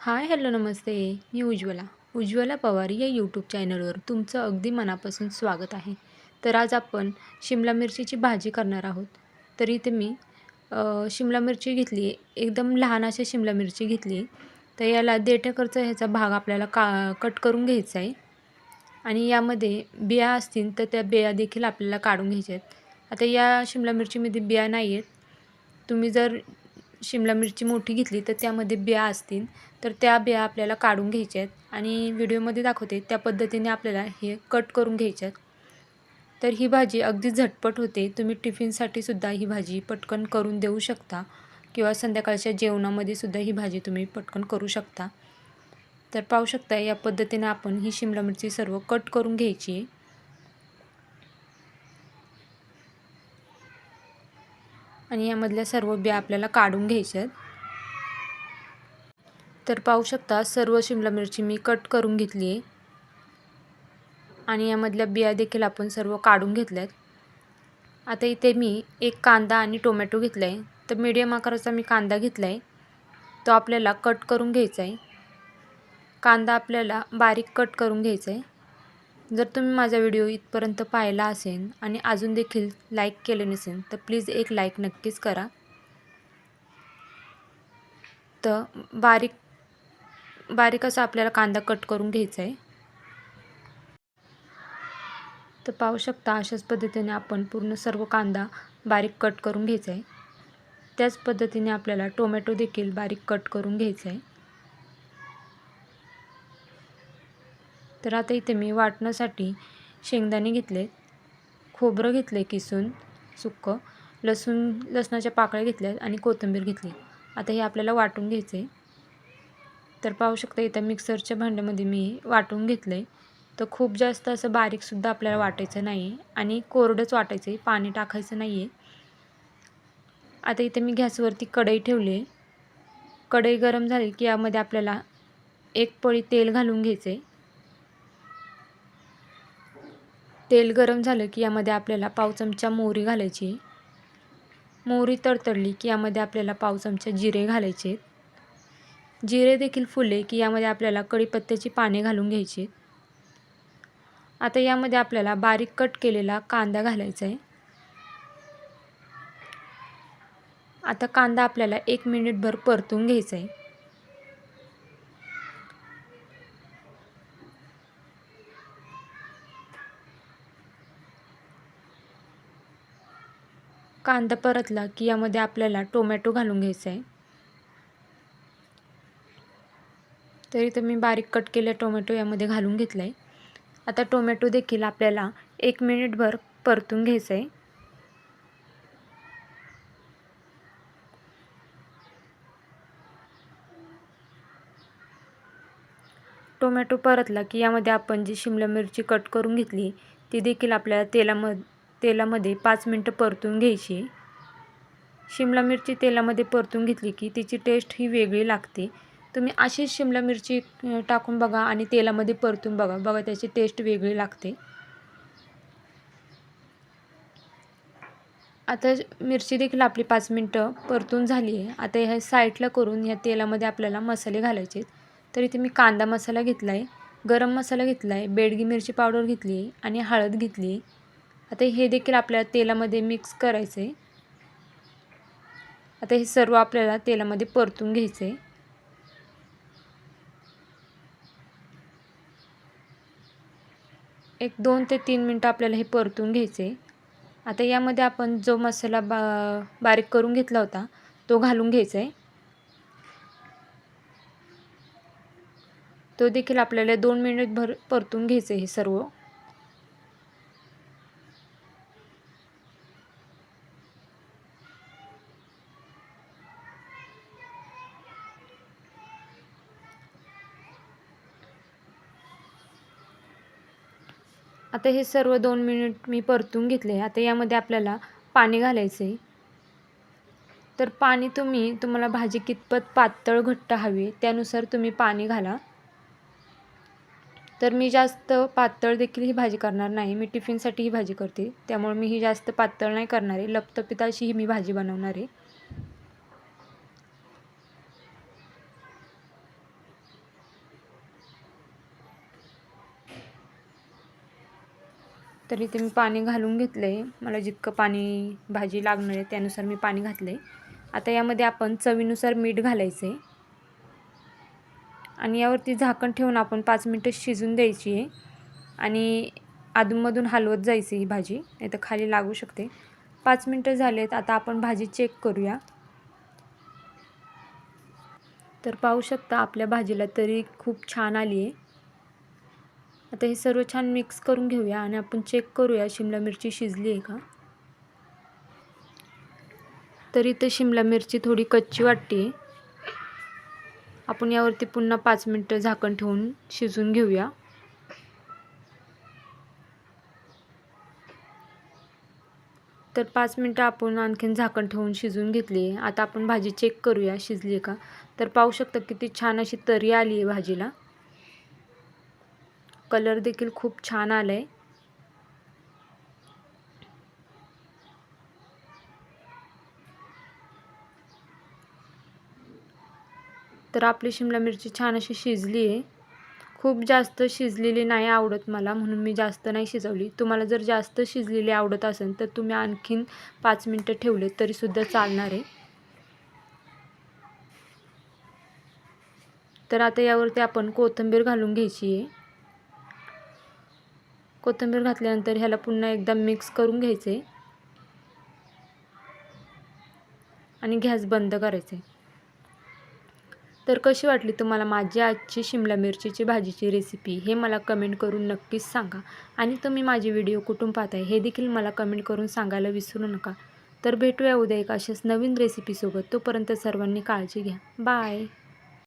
हाय, hello, नमस्ते. मी उज्ज्वला पवार या YouTube चॅनलवर तुमचं अगदी मनापासून स्वागत आहे. तर आज आपण शिमला मिरचीची भाजी करणार आहोत. तर इथे मी शिमला मिरची घेतली आहे. एकदम लहान अशी शिमला मिरची घेतली आहे. तर याला देठाकडचा ह्याचा भाग आपल्याला कट करून घ्यायचा आहे. आणि यामध्ये बिया असतील तर त्या बिया देखील आपल्याला काढून घ्यायच्या आहेत. आता या शिमला मिरचीमध्ये बिया नाही आहेत. तुम्ही जर शिमला मिरची मोठी घेतली तर त्यामध्ये बिया असतील तर त्या बिया आपल्याला काढून घ्यायच्या आहेत आणि व्हिडिओमध्ये दाखवते त्या पद्धतीने आपल्याला हे कट करून घ्यायच्या आहेत. तर ही भाजी अगदी झटपट होते. तुम्ही टिफिनसाठी सुद्धा ही भाजी पटकन करून देऊ शकता किंवा संध्याकाळच्या जेवणामध्ये सुद्धा ही भाजी तुम्ही पटकन करू शकता. तर पाहू शकता या पद्धतीने आपण ही शिमला मिरची सर्व कट करून घ्यायची आहे. आणि यामधल्या सर्व बिया आपल्याला काढून घ्यायच्या आहेत. तर पाहू शकता सर्व शिमला मिरची मी कट करून घेतली आहे आणि यामधल्या बिया देखील आपण सर्व काढून घेतल्यात. आता इथे मी एक कांदा आणि टोमॅटो घेतला आहे. तर मीडियम आकाराचा मी कांदा घेतला आहे. तो आपल्याला कट करून घ्यायचा आहे. कांदा आपल्याला बारीक कट करून घ्यायचा आहे. जर तुम्ही माझा व्हिडिओ इथपर्यंत पाहिला असेल आणि अजून देखील लाईक केले नसेल तर प्लीज एक लाईक नक्कीच करा. तर बारीक असा आपल्याला कांदा कट करून घ्यायचा आहे. तर पाहू शकता अशाच पद्धतीने आपण पूर्ण सर्व कांदा बारीक कट करून घ्यायचा आहे. त्याच पद्धतीने आपल्याला टोमॅटो देखील बारीक कट करून घ्यायचा आहे. तर आता इथे मी वाटण्यासाठी शेंगदाणे घेतले, खोबरं घेतले किसून सुक्कं, लसणाच्या पाकळ्या घेतल्या आणि कोथिंबीर घेतली. आता हे आपल्याला वाटून घ्यायचं आहे. तर पाहू शकता इथं मिक्सरच्या भांड्यामध्ये मी वाटून घेतलं आहे. तर खूप जास्त असं बारीकसुद्धा आपल्याला वाटायचं नाही आहे आणि कोरडंच वाटायचं आहे, पाणी टाकायचं नाही आहे. आता इथे मी गॅसवरती कढई ठेवली आहे. कढई गरम झाली की यामध्ये आपल्याला एक पळी तेल घालून घ्यायचं आहे. तेल गरम झालं की यामध्ये आपल्याला पाव चमचा मोहरी घालायची. मोहरी तडतडली की यामध्ये आपल्याला पाव चमचा जिरे घालायचे. जिरे देखील फुलले की यामध्ये आपल्याला कढीपत्त्याची पाने घालून घ्यायची. आता यामध्ये आपल्याला बारीक कट केलेला कांदा घालायचा आहे. आता कांदा आपल्याला 1 मिनिटभर परतून घ्यायचा आहे. कांदा परतला की यामध्ये आपल्याला टोमॅटो घालून घ्यायचा आहे. तर इथं मी बारीक कट केलेला टोमॅटो यामध्ये घालून घेतला आहे. आता टोमॅटो देखील आपल्याला 1 मिनिटभर परतून घ्यायचं आहे. टोमॅटो परतला की यामध्ये आपण जी शिमला मिरची कट करून घेतली ती देखील आपल्याला तेलामध्ये 5 मिनटं परतून घ्यायची. शिमला मिरची तेलामध्ये परतून घेतली की तिची टेस्ट ही वेगळी लागते. तुम्ही अशीच शिमला मिरची टाकून बघा आणि तेलामध्ये परतून बघा त्याची टेस्ट वेगळी लागते. आता मिरची देखील आपली 5 मिनटं परतून झाली आहे. आता ह्या साईडला करून ह्या तेलामध्ये आपल्याला मसाले घालायचे. तर इथे मी कांदा मसाला घेतला आहे, गरम मसाला घेतला आहे, बेडगी मिरची पावडर घेतली आहे आणि हळद घेतली आहे. आता हे देखील आपल्याला तेलामध्ये मिक्स करायचं आहे. आता हे सर्व आपल्याला तेलामध्ये परतून घ्यायचं आहे. एक 2 ते 3 मिनटं आपल्याला हे परतून घ्यायचं आहे. आता यामध्ये आपण जो मसाला बारीक करून घेतला होता तो घालून घ्यायचा आहे. तो देखील आपल्याला 2 मिनिटभर परतून घ्यायचं आहे हे सर्व. आता हे सर्व 2 मिनिट मी परतून घेतले. आता यामध्ये आपल्याला पाणी घालायचं आहे. तर पाणी तुम्हाला भाजी कितपत पातळ घट्ट हवी त्यानुसार तुम्ही पाणी घाला. तर मी जास्त पातळ देखील ही भाजी करणार नाही. मी टिफिनसाठी ही भाजी करते. त्यामुळे मी ही जास्त पातळ नाही करणार आहे. लपतपीत अशी ही मी भाजी बनवणार आहे. तर इथे मी पाणी घालून घेतलं आहे. मला जितकं पाणी भाजी लागणार आहे त्यानुसार मी पाणी घातलं आहे. आता यामध्ये आपण चवीनुसार मीठ घालायचं आहे आणि यावरती झाकण ठेवून आपण 5 मिनटं शिजून द्यायची आहे आणि अधूनमधून हलवत जायची ही भाजी, नाही तर खाली लागू शकते. 5 मिनटं झालेत. आता आपण भाजी चेक करूया. तर पाहू शकता आपल्या भाजीला तरी खूप छान आली आहे. आता हे सर्व छान मिक्स करून घेऊया आणि आपण चेक करूया शिमला मिरची शिजली आहे का. तर इथे शिमला मिरची थोडी कच्ची वाटते. आपण यावरती पुन्हा 5 मिनटं झाकण ठेवून शिजवून घेऊया. तर 5 मिनटं आपण आणखीन झाकण ठेवून शिजवून घेतली आहे. आता आपण भाजी चेक करूया शिजली आहे का. तर पाहू शकता किती छान अशी तरी आली आहे भाजीला. कलर देखील खूप छान आला आहे. तर आपली शिमला मिरची छान अशी शिजली आहे. खूप जास्त शिजलेली नाही आवडत मला, म्हणून मी जास्त नाही शिजवली. तुम्हाला जर जास्त शिजलेली आवडत असेल तर तुम्ही आणखीन 5 मिनटं ठेवले तरीसुद्धा चालणार आहे. तर आता यावरती आपण कोथिंबीर घालून घ्यायची आहे. कोथिंबीर घातल्यानंतर ह्याला पुन्हा एकदा मिक्स करून घ्यायचं आहे आणि गॅस बंद करायचा आहे. तर कशी वाटली तुम्हाला माझी आजची शिमला मिरचीची भाजीची रेसिपी हे मला कमेंट करून नक्कीच सांगा. आणि तुम्ही माझे व्हिडिओ कुठून पाहताय हे देखील मला कमेंट करून सांगायला विसरू नका. तर भेटूया उद्या एक अशाच नवीन रेसिपीसोबत. तोपर्यंत सर्वांनी काळजी घ्या. बाय.